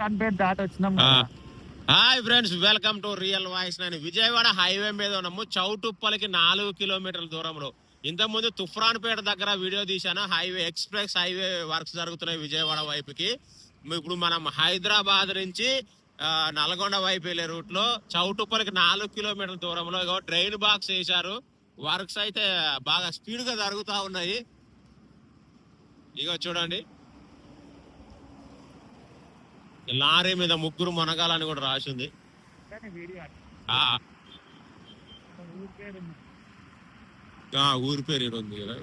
దాటి వచ్చినాం. Hi friends, welcome to real voice. నేను విజయవాడ హైవే మీద ఉన్నాము. చౌటుప్పలకి 4 కిలోమీటర్ల దూరంలో. ఇంతకుముందు తుఫ్రాన్పేట దగ్గర వీడియో తీశాను. హైవే ఎక్స్ప్రెస్ హైవే వర్క్స్ జరుగుతున్నాయి విజయవాడ వైపుకి. ఇప్పుడు మనం హైదరాబాద్ నుంచి నల్గొండ వైపు వెళ్ళే రూట్ లో చౌటుప్పలకి 4 కిలోమీటర్ల దూరంలో డ్రైన్ బాక్స్ వేశారు. వర్క్స్ అయితే బాగా స్పీడ్ గా జరుగుతా ఉన్నాయి. ఇగో చూడండి, లారీ మీద 3 మునగాలని కూడా రాసింది. ఊరి పేరు ఉంది కదా.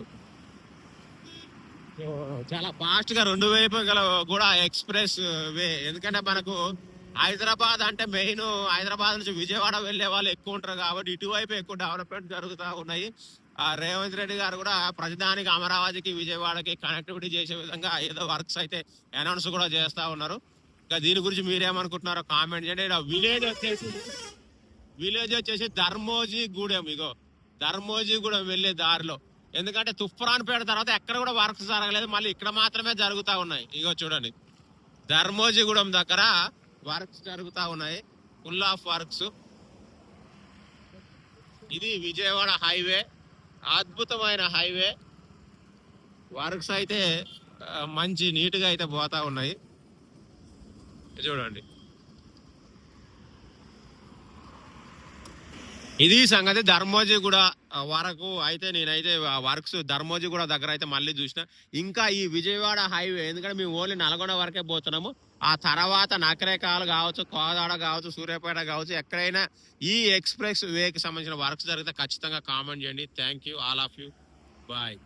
చాలా ఫాస్ట్ గా 2 వైపుల కూడా ఎక్స్ప్రెస్ వే. ఎందుకంటే మనకు హైదరాబాద్ అంటే మెయిన్, హైదరాబాద్ నుంచి విజయవాడ వెళ్లే వాళ్ళు ఎక్కువ ఉంటారు కాబట్టి ఇటువైపు ఎక్కువ డెవలప్మెంట్ జరుగుతూ ఉన్నాయి. రేవంత్ రెడ్డి గారు కూడా ప్రతిదానికి అమరావతికి విజయవాడకి కనెక్టివిటీ చేసే విధంగా ఏదో వర్క్స్ అయితే అనౌన్స్ కూడా చేస్తా ఉన్నారు. ఇంకా దీని గురించి మీరేమనుకుంటున్నారో కామెంట్ చేయండి. విలేజ్ వచ్చేసి ధర్మోజీగూడెం. ఇగో ధర్మోజీగూడెం వెళ్లే దారిలో. ఎందుకంటే తుఫ్రాన్పేట తర్వాత ఎక్కడ కూడా వర్క్స్ జరగలేదు, మళ్ళీ ఇక్కడ మాత్రమే జరుగుతా ఉన్నాయి. ఇగో చూడండి, ధర్మోజీగూడెం దగ్గర వర్క్స్ జరుగుతా ఉన్నాయి, ఫుల్ ఆఫ్ వర్క్స్. ఇది విజయవాడ హైవే, అద్భుతమైన హైవే. వర్క్స్ అయితే మంచి నీట్ గా అయితే పోతా ఉన్నాయి. చూడండి, ఇది సంగతి. ధర్మోజీగూడ వరకు అయితే నేనైతే వర్క్స్ ధర్మోజీగూడ దగ్గర అయితే మళ్ళీ చూసిన. ఇంకా ఈ విజయవాడ హైవే, ఎందుకంటే మేము ఓన్లీ నల్గొండ వరకే పోతున్నాము. ఆ తర్వాత నకరేకాలు కావచ్చు, కోదాడ కావచ్చు, సూర్యాపేట కావచ్చు, ఎక్కడైనా ఈ ఎక్స్ప్రెస్ వేకి సంబంధించిన వర్క్స్ జరిగితే ఖచ్చితంగా కామెంట్ చేయండి. Thank you all of you. Bye.